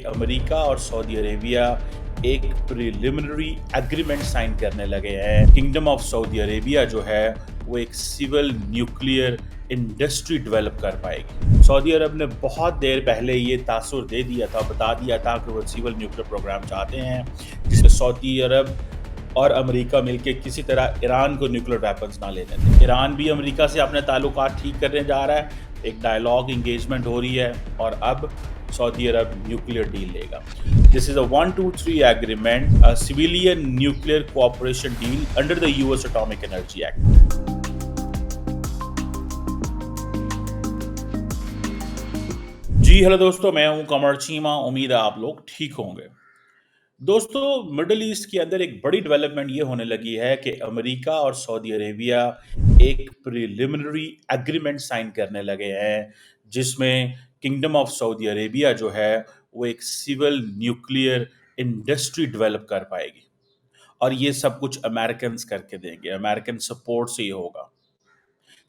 امریکہ اور سعودی عربیہ ایک preliminary agreement sign کرنے لگے ہیں۔ کنگڈم آف سعودی عربیہ جو ہے وہ ایک سول نیوکلیئر انڈسٹری ڈیولپ کر پائے گی۔ سعودی عرب نے بہت دیر پہلے یہ تاثر دے دیا تھا، بتا دیا تھا کہ وہ سول نیوکلیئر پروگرام چاہتے ہیں، جس میں سعودی عرب اور امریکہ مل کے کسی طرح ایران کو نیوکلیئر ویپنز نہ لینے دیں۔ ایران بھی امریکہ سے اپنے تعلقات ٹھیک کرنے جا رہا ہے، ایک ڈائیلاگ انگیجمنٹ ہو رہی ہے، اور اب سعودی عرب نیوکلیئر ڈیل لے گا۔ This is a 123 agreement, a civilian nuclear cooperation deal under the US Atomic Energy Act. G hello دوستو، میں ہوں قمر چیمہ، امید ہے آپ لوگ ٹھیک ہوں گے۔ دوستو، مڈل ایسٹ کے اندر ایک بڑی ڈیولپمنٹ یہ ہونے لگی ہے کہ امریکہ اور سعودی عربیہ ایک پریلیمنری ایگریمنٹ سائن کرنے لگے ہیں، جس میں کنگڈم آف سعودی عربیہ جو ہے وہ ایک سول نیوکلیئر انڈسٹری ڈیولپ کر پائے گی، اور یہ سب کچھ امریکنز کر کے دیں گے، امریکن سپورٹ سے یہ ہوگا۔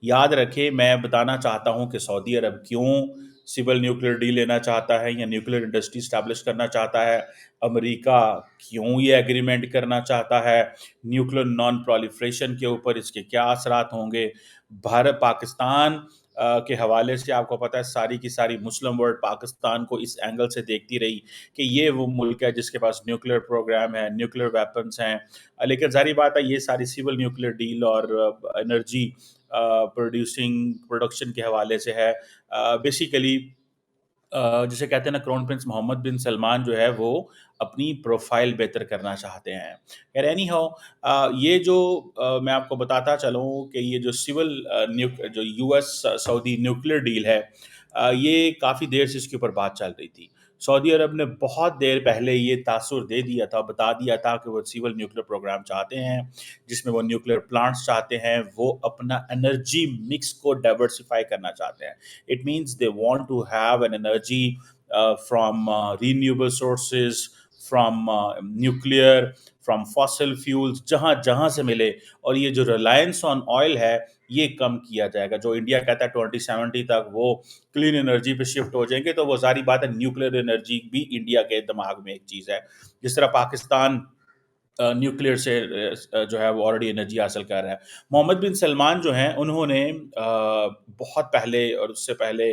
یاد رکھیں، میں بتانا چاہتا ہوں کہ سعودی عرب کیوں سول نیوکلیئر ڈیل لینا چاہتا ہے یا نیوکلیئر انڈسٹری اسٹیبلش کرنا چاہتا ہے، امریکہ کیوں یہ ایگریمنٹ کرنا چاہتا ہے، نیوکلیئر نان پرالیفریشن کے اوپر اس کے کیا اثرات ہوں گے۔ بھارت پاکستان کے حوالے سے آپ کو پتہ ہے ساری کی ساری مسلم ورلڈ پاکستان کو اس اینگل سے دیکھتی رہی کہ یہ وہ ملک ہے جس کے پاس نیوکلیئر پروگرام ہے، نیوکلیئر ویپنز ہیں، لیکن ظاہری بات ہے یہ ساری سول نیوکلیئر ڈیل اور انرجی پروڈکشن کے حوالے سے ہے۔ بیسیکلی جسے کہتے ہیں نا، کرون پرنس محمد بن سلمان جو ہے وہ اپنی پروفائل بہتر کرنا چاہتے ہیں۔ خیر اینی ہاؤ، یہ جو میں آپ کو بتاتا چلوں کہ یہ جو جو یو ایس سعودی نیوکلیئر ڈیل ہے، یہ کافی دیر سے اس کے اوپر بات چل رہی تھی۔ سعودی عرب نے بہت دیر پہلے یہ تاثر دے دیا تھا، بتا دیا تھا کہ وہ سول نیوکلیئر پروگرام چاہتے ہیں، جس میں وہ نیوکلیئر پلانٹس چاہتے ہیں، وہ اپنا انرجی مکس کو ڈائیورسیفائی کرنا چاہتے ہیں۔ It means they want to have an energy from renewable sources, from nuclear, from fossil fuels، جہاں جہاں سے ملے، اور یہ جو ریلائنس آن آئل ہے یہ کم کیا جائے گا۔ جو انڈیا کہتا ہے 2070 تک وہ کلین انرجی پہ شفٹ ہو جائیں گے، تو وہ ظاہری بات ہے نیوکلیئر انرجی بھی انڈیا کے دماغ میں ایک چیز ہے۔ جس طرح پاکستان نیوکلیئر سے جو ہے وہ آلریڈی انرجی حاصل کر رہا ہے۔ محمد بن سلمان جو ہیں، انہوں نے بہت پہلے اور اس سے پہلے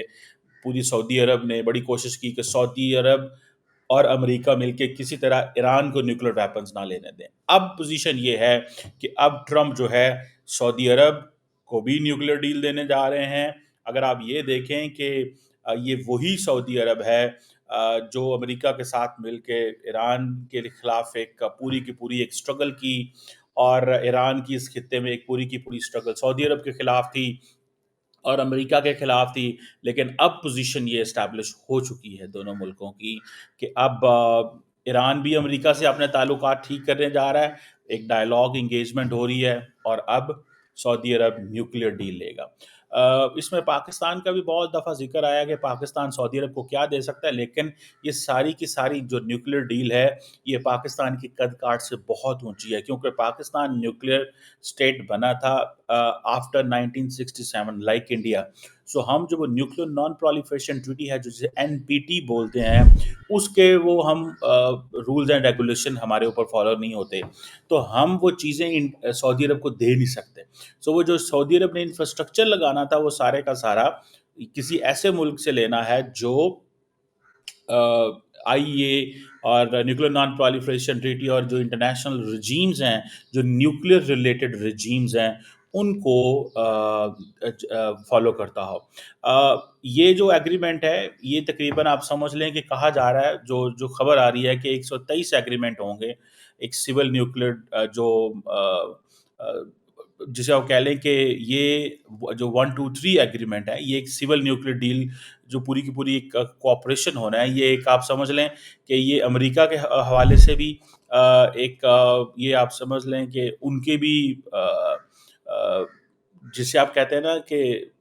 پوری سعودی عرب نے بڑی کوشش کی کہ سعودی عرب اور امریکہ مل کے کسی طرح ایران کو نیوکلیئر ویپنز نہ لینے دیں۔ اب پوزیشن یہ ہے کہ اب ٹرمپ جو ہے سعودی عرب کو بھی نیوکلیئر ڈیل دینے جا رہے ہیں۔ اگر آپ یہ دیکھیں کہ یہ وہی سعودی عرب ہے جو امریکہ کے ساتھ مل کے ایران کے خلاف ایک پوری کی پوری ایک سٹرگل کی، اور ایران کی اس خطے میں ایک پوری کی پوری سٹرگل سعودی عرب کے خلاف تھی اور امریکہ کے خلاف تھی، لیکن اب پوزیشن یہ اسٹیبلش ہو چکی ہے دونوں ملکوں کی کہ اب ایران بھی امریکہ سے اپنے تعلقات ٹھیک کرنے جا رہا ہے، ایک ڈائیلاگ انگیجمنٹ ہو رہی ہے، اور اب سعودی عرب نیوکلیئر ڈیل لے گا۔ اس میں پاکستان کا بھی بہت دفعہ ذکر آیا کہ پاکستان سعودی عرب کو کیا دے سکتا ہے، لیکن یہ ساری کی ساری جو نیوکلیئر ڈیل ہے یہ پاکستان کی قد کاٹ سے بہت اونچی ہے، کیونکہ پاکستان نیوکلیئر اسٹیٹ بنا تھا آفٹر 1967 لائک انڈیا۔ سو ہم جو وہ نیوکلیئر نان پرالیفریشن ٹریٹی ہے جسے NPT بولتے ہیں، اس کے وہ ہم رولز اینڈ ریگولیشن ہمارے اوپر فالو نہیں ہوتے، تو ہم وہ چیزیں سعودی عرب کو دے نہیں سکتے۔ سو وہ جو سعودی عرب نے انفراسٹرکچر لگانا تھا وہ سارے کا سارا کسی ایسے ملک سے لینا ہے جو IEA اور نیوکلیئر نان پرالیفریشن ٹریٹی اور جو انٹرنیشنل رجیمز ہیں، جو نیوکلیئر ریلیٹڈ رجیمز ہیں، ان کو فالو کرتا ہو۔ یہ جو ایگریمنٹ ہے یہ تقریباً آپ سمجھ لیں کہ کہا جا رہا ہے، جو خبر آ رہی ہے کہ 123 ایگریمنٹ ہوں گے، ایک سول نیوکلیئر جو جسے آپ کہہ لیں کہ یہ جو 123 ایگریمنٹ ہے یہ ایک سول نیوکلیئر ڈیل جو پوری کی پوری ایک کوآپریشن ہونا ہے، یہ ایک آپ سمجھ لیں کہ یہ امریکہ کے حوالے سے بھی ایک یہ آپ سمجھ لیں کہ ان کے بھی جسے آپ کہتے ہیں نا کہ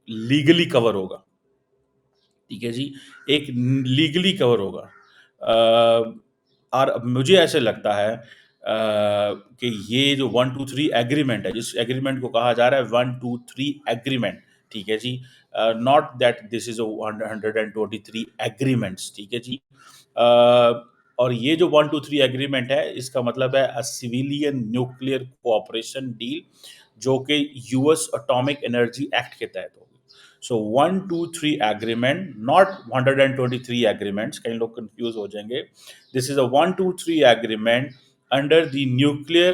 لیگلی کور ہوگا، ٹھیک ہے جی، ایک لیگلی کور ہوگا۔ اور مجھے ایسے لگتا ہے کہ یہ جو 123 ایگریمنٹ ہے، جس ایگریمنٹ کو کہا جا رہا ہے 123 ایگریمنٹ، ٹھیک ہے جی، not that this is 123 agreements, ٹھیک ہے جی، اور یہ جو 123 ایگریمنٹ ہے اس کا مطلب ہے سویلین نیوکلیئر کوآپریشن ڈیل جو کہ you S atomic energy act کے تحت ہوگی. سو 123 ایگریمنٹ ناٹ 123 ایگریمنٹس, کئی لوگ کنفیوز ہو جائیں گے. This is a 123 agreement under the nuclear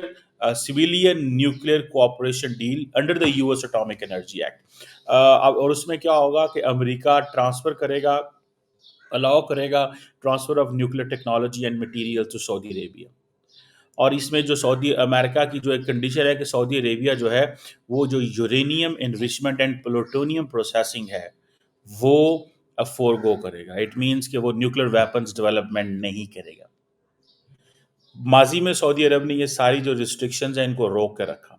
civilian nuclear cooperation deal under the U S atomic energy act. اور اس میں کیا ہوگا کہ امریکہ ٹرانسفر کرے گا, الاؤ کرے گا transfer of nuclear technology and material to Saudi Arabia. اور اس میں جو سعودی امریکہ کی جو ایک کنڈیشن ہے کہ سعودی عربیہ جو ہے وہ جو uranium enrichment and plutonium processing ہے وہ فورگو کرے گا. اٹ مینس کہ وہ نیوکلیئر ویپنز ڈیولپمنٹ نہیں کرے گا. ماضی میں سعودی عرب نے یہ ساری جو ریسٹرکشنز ہیں ان کو روک کر رکھا.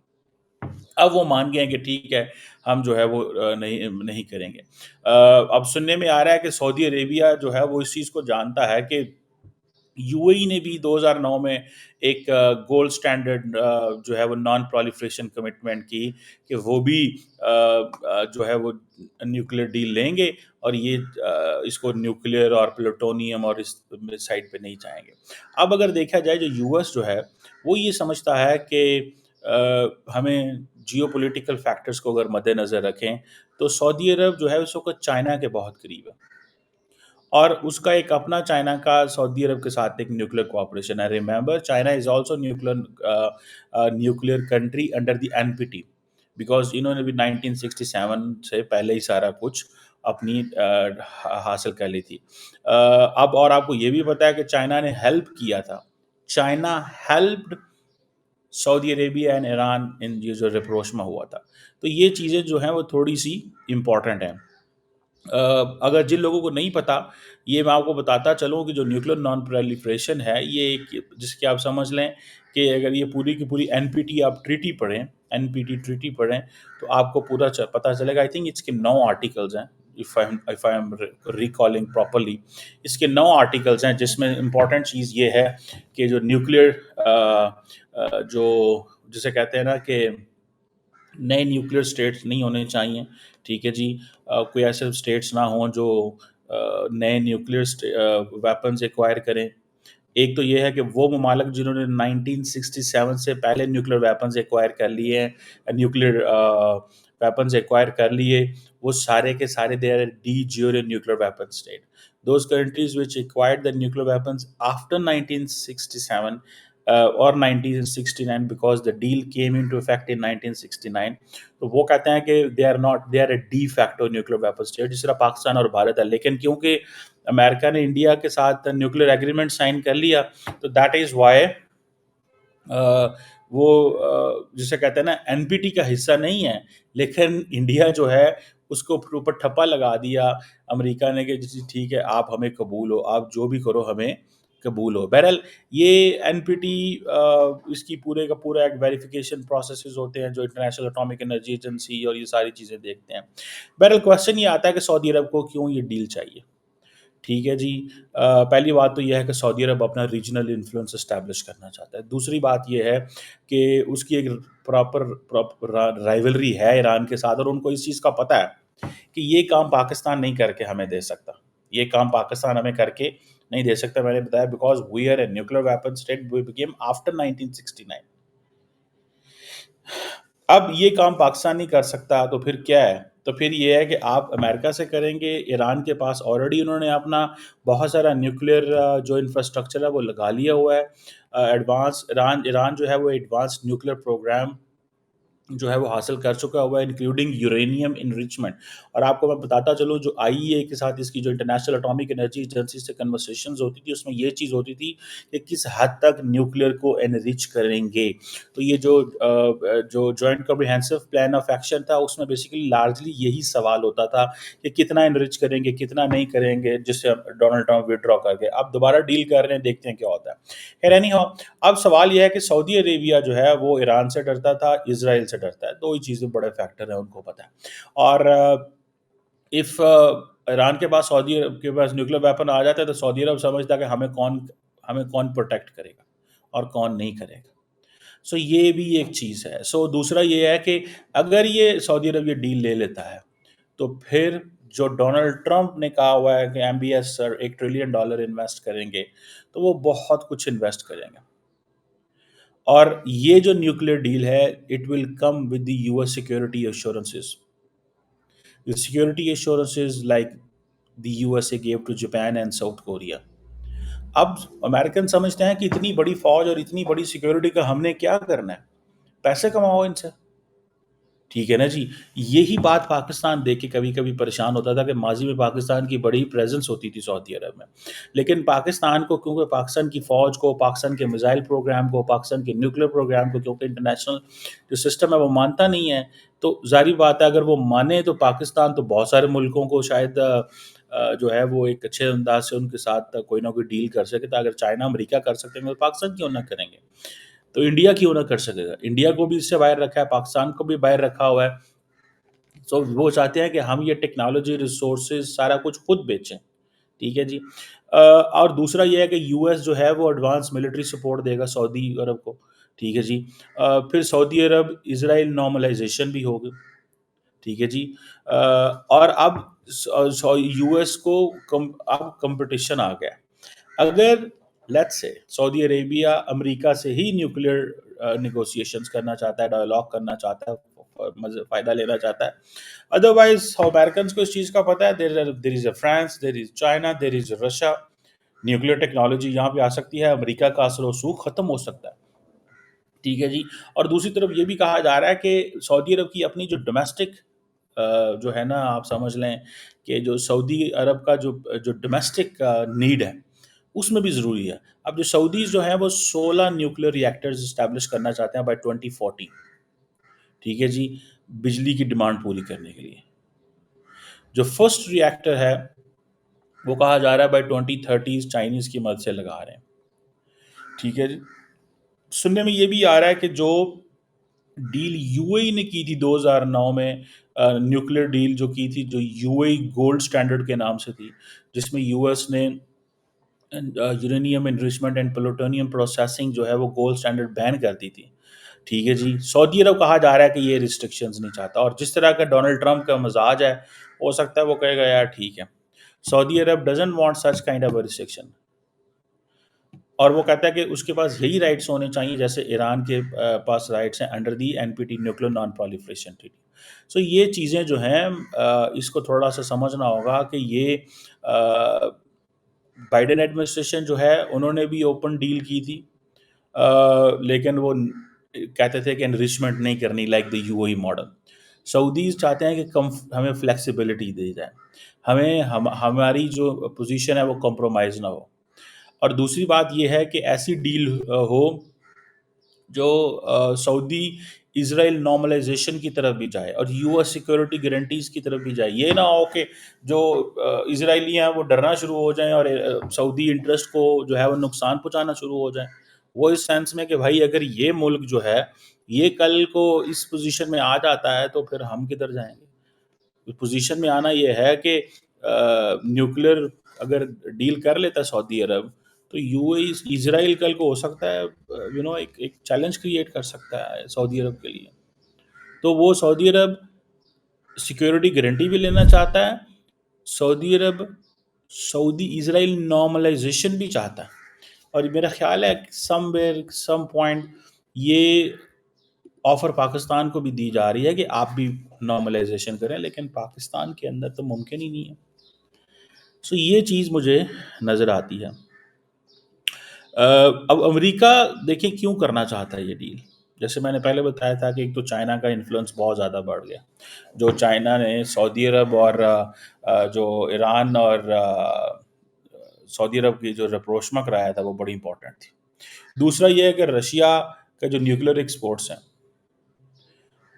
اب وہ مان گئے ہیں کہ ٹھیک ہے ہم جو ہے وہ نہیں کریں گے. اب سننے میں آ رہا ہے کہ سعودی عربیہ جو ہے وہ اس چیز کو جانتا ہے کہ یو اے ای نے بھی 2009 میں ایک گولڈ سٹینڈرڈ جو ہے وہ نان پرالیفریشن کمٹمنٹ کی کہ وہ بھی جو ہے وہ نیوکلیئر ڈیل لیں گے اور یہ اس کو نیوکلیئر اور پلوٹونیم اور اس سائڈ پہ نہیں چاہیں گے. اب اگر دیکھا جائے جو یو ایس جو ہے وہ یہ سمجھتا ہے کہ ہمیں جیو پولیٹیکل فیکٹرز کو اگر مد نظر رکھیں تو سعودی عرب جو ہے اس وقت چائنا کے بہت قریب ہے اور اس کا ایک اپنا چائنا کا سعودی عرب کے ساتھ ایک نیوکلیئر کوآپریشن ہے. Remember China is also nuclear country under the N P T because انہوں نے بھی 1967 سے پہلے ہی سارا کچھ اپنی حاصل کر لی تھی. اب اور آپ کو یہ بھی پتا ہے کہ چائنا نے ہیلپ کیا تھا, China helped Saudi Arabia and Iran ان یہ جو ریپروشما ہوا تھا. تو یہ چیزیں جو ہیں وہ تھوڑی سی امپورٹنٹ ہیں. اگر جن لوگوں کو نہیں پتا یہ میں آپ کو بتاتا چلوں کہ جو نیوکلیئر نان پرالیفریشن ہے یہ ایک جس کی آپ سمجھ لیں کہ اگر یہ پوری کی پوری این پی ٹی آپ ٹریٹی پڑھیں, این پی ٹی ٹریٹی پڑھیں تو آپ کو پورا پتہ چلے گا. آئی تھنک اس کے 9 آرٹیکلز ہیں if I am recalling properly. اس کے 9 آرٹیکلز ہیں جس میں امپورٹنٹ چیز یہ ہے کہ جو نیوکلیئر جو جسے کہتے ہیں نا کہ نئے نیوکلیئر اسٹیٹس نہیں ہونے چاہیے. ٹھیک ہے جی, کوئی ایسے اسٹیٹس نہ ہوں جو نئے نیوکلیئر ویپنز ایکوائر کریں. ایک تو یہ ہے کہ وہ ممالک جنہوں نے 1967 سے پہلے نیوکلیئر ویپنز ایکوائر کر لیے ہیں, نیوکلیئر ویپنز ایکوائر کر لیے, وہ سارے کے سارے they are de jure nuclear weapon state. Those countries which acquired the nuclear weapons after 1967 اور 1969 because the deal came into effect in 1969. تو وہ کہتے ہیں کہ they are a de facto nuclear weapon state جس طرح پاکستان اور بھارت ہے. لیکن کیونکہ امریکہ نے انڈیا کے ساتھ نیوکلیئر ایگریمنٹ سائن کر لیا تو دیٹ از وائی وہ جسے کہتے ہیں نا این پی ٹی کا حصہ نہیں ہے, لیکن انڈیا جو ہے اس کو اوپر ٹھپا لگا دیا امریکہ نے کہ جی ٹھیک ہے آپ ہمیں قبول ہو, آپ جو بھی کرو ہمیں قبول ہو. بہرحال یہ این پی ٹی اس کی پورے کا پورا ایک ویریفیکیشن پروسیسز ہوتے ہیں جو انٹرنیشنل اٹامک انرجی ایجنسی اور یہ ساری چیزیں دیکھتے ہیں. بہرحال کویسچن یہ آتا ہے کہ سعودی عرب کو کیوں یہ ڈیل چاہیے. ٹھیک ہے جی, پہلی بات تو یہ ہے کہ سعودی عرب اپنا ریجنل انفلوئنس اسٹیبلش کرنا چاہتا ہے. دوسری بات یہ ہے کہ اس کی ایک پراپر رائیولری ہے ایران کے ساتھ اور ان کو اس چیز کا پتہ ہے کہ یہ کام پاکستان نہیں کر کے ہمیں دے سکتا, یہ کام پاکستان ہمیں کر کے نہیں دے سکتا. میں نے بتایا because we are a nuclear weapon state, we became after 1969. اب یہ کام پاکستان نہیں کر سکتا تو پھر کیا ہے, تو پھر یہ ہے کہ آپ امریکہ سے کریں گے. ایران کے پاس آلریڈی انہوں نے اپنا بہت سارا نیوکلیئر جو انفراسٹرکچر ہے وہ لگا لیا ہوا ہے. ایڈوانس ایران جو ہے وہ ایڈوانس نیوکلیئر پروگرام جو ہے وہ حاصل کر چکا ہوا ہے انکلوڈنگ یورینیم انریچمنٹ. اور آپ کو میں بتاتا چلوں جو آئی اے کے ساتھ اس کی جو انٹرنیشنل اٹامک انرجی ایجنسی سے کنورسیشنز ہوتی تھی اس میں یہ چیز ہوتی تھی کہ کس حد تک نیوکلیئر کو انریچ کریں گے. تو یہ جو joint comprehensive plan of action تھا اس میں بیسیکلی لارجلی یہی سوال ہوتا تھا کہ کتنا انریچ کریں گے کتنا نہیں کریں گے, جس سے ڈونلڈ ٹرمپ وڈرا کر گئے. اب دوبارہ ڈیل کر رہے ہیں, دیکھتے ہیں کیا ہوتا ہے. خیر اینی ہاؤ, اب سوال یہ ہے کہ سعودی عربیہ جو ہے وہ ایران سے ڈرتا تھا, اسرائیل سے ڈرتا ہے. دو ہی چیزیں بڑے فیکٹر ہیں ان کو پتہ ہے. اور اف ایران کے پاس سعودی عرب کے پاس نیوکلیئر ویپن آ جاتا ہے تو سعودی عرب سمجھتا ہے کہ ہمیں کون پروٹیکٹ کرے گا اور کون نہیں کرے گا. سو یہ بھی ایک چیز ہے. سو دوسرا یہ ہے کہ اگر یہ سعودی عرب یہ ڈیل لے لیتا ہے تو پھر جو ڈونلڈ ٹرمپ نے کہا ہوا ہے کہ MBS سر $1 ٹریلین انویسٹ کریں گے، تو وہ بہت کچھ انویسٹ کریں گے. اور یہ جو نیوکلیر ڈیل ہے it will come with the US security assurances. The security assurances like the USA gave to Japan and South Korea. اب امریکن سمجھتے ہیں کہ اتنی بڑی فوج اور اتنی بڑی سیکورٹی کا ہم نے کیا کرنا ہے، پیسے کماؤ ان سے. ٹھیک ہے نا جی. یہی بات پاکستان دیکھ کے کبھی کبھی پریشان ہوتا تھا کہ ماضی میں پاکستان کی بڑی پریزنس ہوتی تھی سعودی عرب میں، لیکن پاکستان کو کیونکہ پاکستان کی فوج کو، پاکستان کے میزائل پروگرام کو، پاکستان کے نیوکلیر پروگرام کو کیونکہ انٹرنیشنل جو سسٹم ہے وہ مانتا نہیں ہے، تو ظاہری بات ہے اگر وہ مانے تو پاکستان تو بہت سارے ملکوں کو شاید جو ہے وہ ایک اچھے انداز سے ان کے ساتھ کوئی نہ کوئی ڈیل کر سکے تھا. اگر چائنا امریکہ کر سکتے ہیں تو پاکستان کیوں نہ کریں گے؟ تو انڈیا کیوں نہ کر سکے گا؟ انڈیا کو بھی اس سے باہر رکھا ہے، پاکستان کو بھی باہر رکھا ہوا ہے. سو وہ چاہتے ہیں کہ ہم یہ ٹیکنالوجی ریسورسز سارا کچھ خود بیچیں. ٹھیک ہے جی. اور دوسرا یہ ہے کہ US جو ہے وہ ایڈوانس ملٹری سپورٹ دے گا سعودی عرب کو. ٹھیک ہے جی. پھر سعودی عرب اسرائیل نارملائزیشن بھی ہوگی. ٹھیک ہے جی. اور اب US کو اب کمپٹیشن آ گیا. اگر لیٹس سے سعودی عربیہ امریکہ سے ہی نیوکلیر نیگوسیشنز کرنا چاہتا ہے، ڈائلاگ کرنا چاہتا ہے، فائدہ لینا چاہتا ہے، ادروائز امیرکنس کو اس چیز کا پتہ ہے دیر از اے فرانس، دیر از چائنا، دیر از رشیا. نیوکلیر ٹیکنالوجی یہاں پہ آ سکتی ہے، امریکہ کا اثر و رسوخ ختم ہو سکتا ہے. ٹھیک ہے جی. اور دوسری طرف یہ بھی کہا جا رہا ہے کہ سعودی عرب کی اپنی جو ڈومیسٹک جو ہے نا، آپ سمجھ لیں کہ جو سعودی عرب کا جو ڈومیسٹک نیڈ ہے اس میں بھی ضروری ہے. اب جو سعودیز جو ہیں وہ 16 نیوکلیر ریئیکٹرز اسٹیبلش کرنا چاہتے ہیں بائی 2040. ٹھیک ہے جی. بجلی کی ڈیمانڈ پوری کرنے کے لیے جو فرسٹ ریئیکٹر ہے وہ کہا جا رہا ہے بائی 2030 چائنیز کی مدد سے لگا رہے ہیں. ٹھیک ہے جی. سننے میں یہ بھی آ رہا ہے کہ جو ڈیل UAE نے کی تھی 2009 میں، نیوکلیر ڈیل جو کی تھی، جو UAE گولڈ سٹینڈرڈ کے نام سے تھی، جس میں US نے uranium enrichment and plutonium processing جو ہے وہ گولڈ سٹینڈرڈ بین کر دی تھی. ٹھیک ہے جی. سعودی عرب کہا جا رہا ہے کہ یہ ریسٹرکشنز نہیں چاہتا، اور جس طرح کا ڈونلڈ ٹرمپ کا مزاج ہے ہو سکتا ہے وہ کہے گا یار ٹھیک ہے، Saudi Arab doesn't want such kind of restriction. اور وہ کہتا ہے کہ اس کے پاس یہی رائٹس ہونے چاہیے جیسے ایران کے پاس رائٹس ہیں under the NPT nuclear non proliferation treaty. So یہ چیزیں جو ہیں اس کو تھوڑا سا سمجھنا ہوگا کہ یہ بائیڈن ایڈمنسٹریشن جو ہے انہوں نے بھی اوپن ڈیل کی تھی، لیکن وہ کہتے تھے کہ انریچمنٹ نہیں کرنی like the UAE model. Saudis چاہتے ہیں کہ ہمیں فلیکسیبلٹی دی جائے، ہماری جو پوزیشن ہے وہ کمپرومائز نہ ہو. اور دوسری بات یہ ہے کہ ایسی ڈیل ہو جو سعودی اسرائیل نارملائزیشن کی طرف بھی جائے اور US سیکورٹی گارنٹیز کی طرف بھی جائے. یہ نہ ہو کہ جو اسرائیلی ہیں وہ ڈرنا شروع ہو جائیں اور سعودی انٹرسٹ کو جو ہے وہ نقصان پہنچانا شروع ہو جائیں. وہ اس سینس میں کہ بھائی اگر یہ ملک جو ہے یہ کل کو اس پوزیشن میں آ جاتا ہے تو پھر ہم کدھر جائیں گے. اس پوزیشن میں آنا یہ ہے کہ نیوکلیر اگر ڈیل کر لیتا ہے سعودی عرب تو UAE اسرائیل کل کو ہو سکتا ہے ایک چیلنج کریٹ کر سکتا ہے سعودی عرب کے لیے. تو وہ سعودی عرب سیکورٹی گارنٹی بھی لینا چاہتا ہے، سعودی عرب سعودی اسرائیل نارملائزیشن بھی چاہتا ہے. اور میرا خیال ہے سم پوائنٹ یہ آفر پاکستان کو بھی دی جا رہی ہے کہ آپ بھی نارملائزیشن کریں، لیکن پاکستان کے اندر تو ممکن ہی نہیں ہے. سو یہ چیز مجھے نظر آتی ہے. اب امریکہ دیکھیں کیوں کرنا چاہتا ہے یہ ڈیل. جیسے میں نے پہلے بتایا تھا کہ ایک تو چائنا کا انفلوئنس بہت زیادہ بڑھ گیا. جو چائنا نے سعودی عرب اور جو ایران اور سعودی عرب کی جو رپروشمہ کرایا تھا وہ بڑی امپورٹنٹ تھی. دوسرا یہ ہے کہ رشیا کا جو نیوکلیر ایکسپورٹس ہیں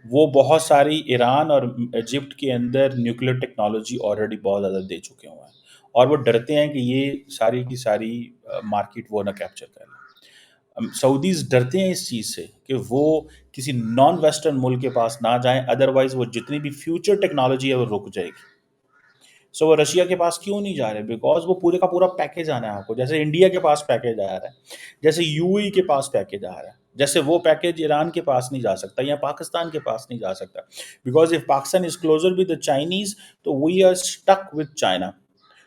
وہ بہت ساری ایران اور ایجپٹ کے اندر نیوکلیر ٹیکنالوجی آلریڈی بہت زیادہ دے چکے ہوئے ہیں، اور وہ ڈرتے ہیں کہ یہ ساری کی ساری مارکیٹ وہ نہ کیپچر کریں. سعودیز ڈرتے ہیں اس چیز سے کہ وہ کسی نان ویسٹرن ملک کے پاس نہ جائیں، ادروائز وہ جتنی بھی فیوچر ٹیکنالوجی ہے وہ رک جائے گی. سو وہ رشیا کے پاس کیوں نہیں جا رہے؟ بیکاز وہ پورے کا پورا پیکیج آنا ہے آپ کو، جیسے انڈیا کے پاس پیکیج آ رہا ہے، جیسے UAE کے پاس پیکیج آ رہا ہے. جیسے وہ پیکیج ایران کے پاس نہیں جا سکتا یا پاکستان کے پاس نہیں جا سکتا، because of Pakistan is closer with the Chinese تو we are stuck with China.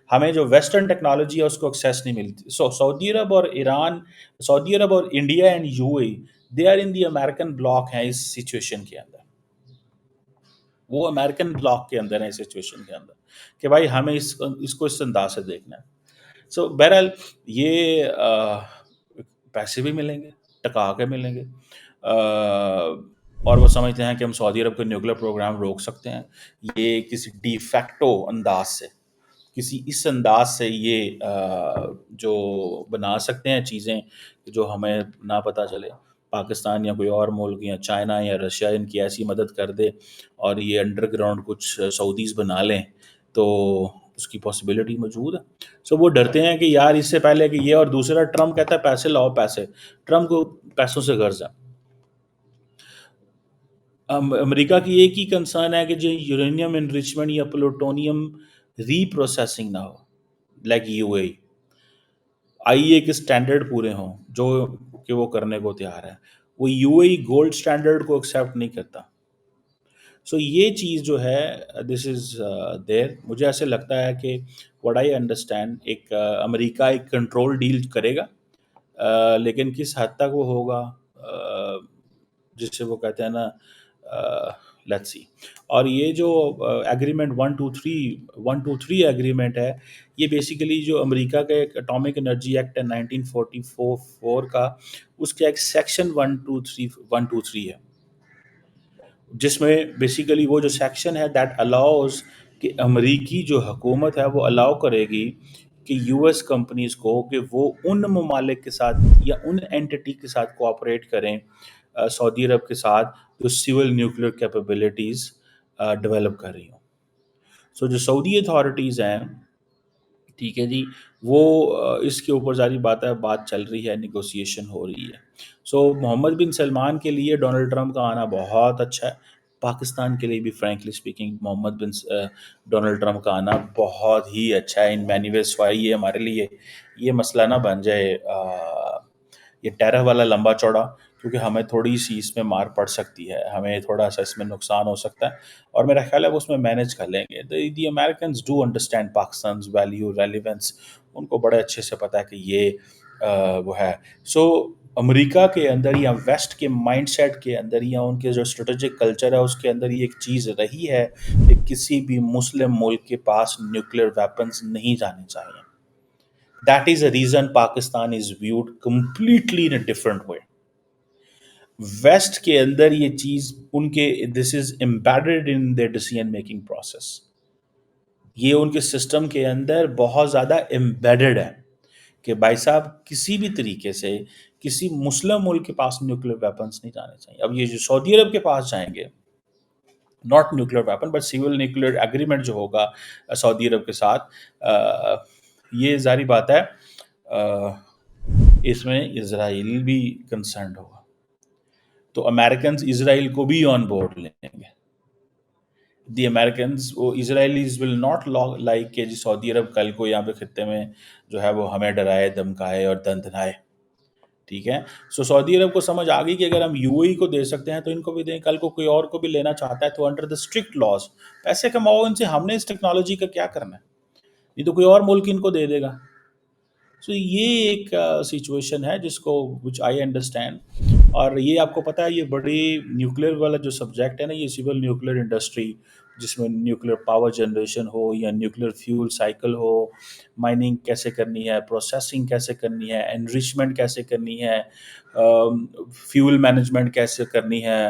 ہمیں جو ویسٹرن ٹیکنالوجی ہے اس کو ایکسیس نہیں ملتی. سعودی عرب اور ایران، سعودی عرب اور India and U A, they are in the American bloc ہیں اس سچویشن کے اندر. وہ امیرکن بلاک کے اندر ہے اس سچویشن کے اندر کہ بھائی ہمیں اس کو اس انداز سے دیکھنا ہے. سو بہرحال یہ پیسے بھی ملیں گے، ٹکا کے ملیں گے، اور وہ سمجھتے ہیں کہ ہم سعودی عرب کا نیوکلیر پروگرام روک سکتے ہیں. یہ کسی ڈی فیکٹو انداز سے، کسی اس انداز سے یہ جو بنا سکتے ہیں چیزیں جو ہمیں نہ پتہ چلے. پاکستان یا کوئی اور ملک یا چائنا یا رشیا ان کی ایسی مدد کر دے اور یہ انڈر گراؤنڈ کچھ سعودیز بنا لیں تو اس کی پاسبلٹی موجود ہے. سو وہ ڈرتے ہیں کہ یار اس سے پہلے کہ یہ، اور دوسرا ٹرمپ کہتا ہے پیسے لاؤ پیسے. ٹرمپ کو پیسوں سے غرض ہے. امریکہ کی ایک ہی کنسرن ہے کہ جو یورینیم انریچمنٹ یا پلوٹونیم ری پروسیسنگ نہ ہو، لائک یو اے آئی اے کے اسٹینڈرڈ پورے ہوں جو کہ وہ کرنے کو تیار ہے. وہ یو اے گولڈ اسٹینڈرڈ کو ایکسیپٹ نہیں کرتا. سو یہ چیز جو ہے دس از دیر. مجھے ایسے لگتا ہے کہ وٹ آئی انڈرسٹینڈ ایک امریکہ ایک کنٹرول ڈیل کرے گا، لیکن کس حد تک وہ ہوگا جس سے وہ کہتے ہیں نا لیٹس سی. اور یہ جو ایگریمنٹ 123 ایگریمنٹ ہے، یہ بیسیکلی جو امریکہ کا ایک اٹامک انرجی ایکٹ ہے 1944 کا، اس کا ایک سیکشن 123 ہے، جس میں بیسیکلی وہ جو سیکشن ہے دیٹ الاؤز کہ امریکی جو حکومت ہے وہ الاؤ کرے گی کہ یو ایس کمپنیز کو کہ وہ ان ممالک کے ساتھ یا ان اینٹی کے ساتھ کوآپریٹ کریں سعودی عرب کے ساتھ جو سول نیوکلیر کیپیبلٹیز ڈیولپ کر رہی ہوں. سو جو سعودی اتھارٹیز ہیں، ٹھیک ہے جی، وہ اس کے اوپر ظاہری بات ہے، بات چل رہی ہے، نیگوسیشن ہو رہی ہے. سو محمد بن سلمان کے لیے ڈونلڈ ٹرمپ کا آنا بہت اچھا ہے. پاکستان کے لیے بھی فرینکلی اسپیکنگ ڈونلڈ ٹرمپ کا آنا بہت ہی اچھا ہے. ان مینی ویز یہ ہمارے لیے یہ مسئلہ نہ بن جائے یہ ٹیرر والا لمبا چوڑا، کیونکہ ہمیں تھوڑی سی اس میں مار پڑ سکتی ہے، ہمیں تھوڑا سا اس میں نقصان ہو سکتا ہے، اور میرا خیال ہے وہ اس میں مینیج کر لیں گے. The Americans do understand Pakistan's value relevance. ان کو بڑے اچھے سے پتہ ہے کہ یہ وہ ہے. سو امریکہ کے اندر یا ویسٹ کے مائنڈ سیٹ کے اندر یا ان کے جو اسٹریٹجک کلچر ہے اس کے اندر یہ ایک چیز رہی ہے کہ کسی بھی مسلم ملک کے پاس نیوکلیر ویپنز نہیں جانے چاہیے. That is the reason Pakistan is viewed completely in a different way. West کے اندر یہ چیز ان کے this is embedded in their decision making process. یہ ان کے سسٹم کے اندر بہت زیادہ امبیڈڈ ہے کہ بھائی صاحب کسی بھی طریقے سے کسی مسلم ملک کے پاس نیوکلیر ویپنس نہیں جانے چاہیے. اب یہ جو سعودی عرب کے پاس جائیں گے، not nuclear weapon but civil nuclear agreement جو ہوگا سعودی عرب کے ساتھ، یہ ظاہری بات ہے اس میں اسرائیل بھی کنسرنڈ ہوگا. تو امریکنز اسرائیل کو بھی آن بورڈ لیں گے. دی امیریکنز وہ اسرائیلیز ول ناٹ لائک کہ جی سعودی عرب کل کو یہاں پہ خطے میں جو ہے وہ ہمیں ڈرائے دھمکائے اور دن دھنائے. ٹھیک ہے. سو سعودی عرب کو سمجھ آ گئی کہ اگر ہم یو اے کو دے سکتے ہیں تو ان کو بھی دیں. کل کو کوئی اور کو بھی لینا چاہتا ہے تو انڈر دا اسٹرکٹ لاز پیسے کماؤ ان سے، ہم نے اس ٹیکنالوجی کا کیا کرنا ہے، یہ تو کوئی اور ملک ان کو دے دے گا. سو یہ ایک سچویشن ہے جس کو وچ آئی انڈرسٹینڈ. اور یہ آپ کو پتہ ہے یہ بڑی نیوکلیر والا جو سبجیکٹ ہے نا، یہ سول نیوکلیر انڈسٹری جس میں نیوکلیر پاور جنریشن ہو یا نیوکلیر فیول سائیکل ہو، مائننگ کیسے کرنی ہے، پروسیسنگ کیسے کرنی ہے، انریچمنٹ کیسے کرنی ہے، فیول مینجمنٹ کیسے کرنی ہے،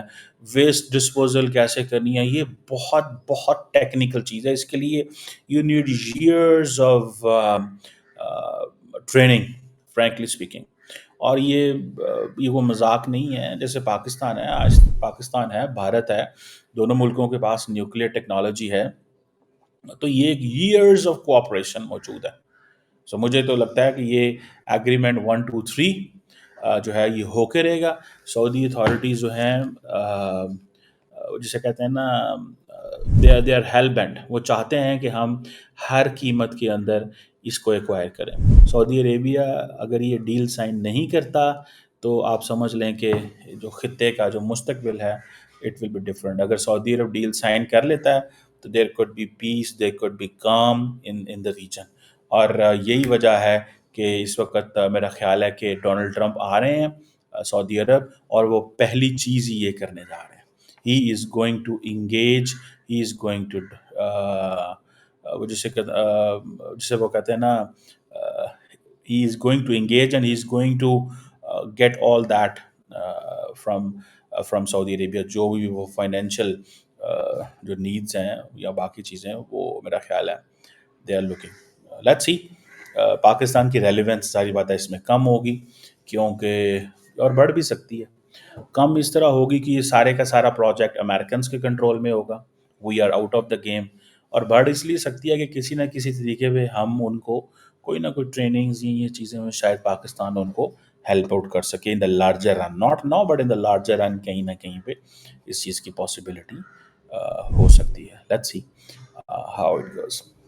ویسٹ ڈسپوزل کیسے کرنی ہے، یہ بہت بہت ٹیکنیکل چیز ہے. اس کے لیے you need years of training frankly speaking. اور یہ وہ مذاق نہیں ہے. جیسے پاکستان ہے، آج پاکستان ہے، بھارت ہے، دونوں ملکوں کے پاس نیوکلیر ٹیکنالوجی ہے، تو یہ ایک ایئرز آف کوآپریشن موجود ہے. سو مجھے تو لگتا ہے کہ یہ ایگریمنٹ 123 جو ہے یہ ہو کے رہے گا. سعودی اتھارٹیز جو ہیں جسے کہتے ہیں نا دے آر ہیل بینٹ، وہ چاہتے ہیں کہ ہم ہر قیمت کے اندر اس کو ایکوائر کریں. سعودی عربیہ اگر یہ ڈیل سائن نہیں کرتا تو آپ سمجھ لیں کہ جو خطے کا جو مستقبل ہے اٹ ول بی ڈفرینٹ. اگر سعودی عرب ڈیل سائن کر لیتا ہے تو there could be peace, there could be calm in the region. اور یہی وجہ ہے کہ اس وقت میرا خیال ہے کہ ڈونلڈ ٹرمپ آ رہے ہیں سعودی عرب، اور وہ پہلی چیز ہی یہ کرنے جا رہے ہیں. He is going to engage, he is going to وہ جسے وہ کہتے ہیں نا، he is going to engage and he is going to get all that from Saudi Arabia. جو بھی وہ فائنینشیل جو نیڈس ہیں یا باقی چیزیں ہیں وہ میرا خیال ہے they are looking. Let's see. Pakistan کی ریلیونس ساری باتیں اس میں کم ہوگی، کیونکہ اور بڑھ بھی سکتی ہے. کم اس طرح ہوگی کہ یہ سارے کا سارا پروجیکٹ امریکنس کے کنٹرول میں ہوگا، we are out of the game. اور بڑھ اس لیے سکتی ہے کہ کسی نہ کسی طریقے پہ ہم ان کو کوئی نہ کوئی ٹریننگز یہ چیزیں میں شاید پاکستان ان کو ہیلپ آؤٹ کر سکے in the larger run, not now but in the larger run. کہیں نہ کہیں پہ اس چیز کی پاسبلٹی ہو سکتی ہے. Let's see how it goes.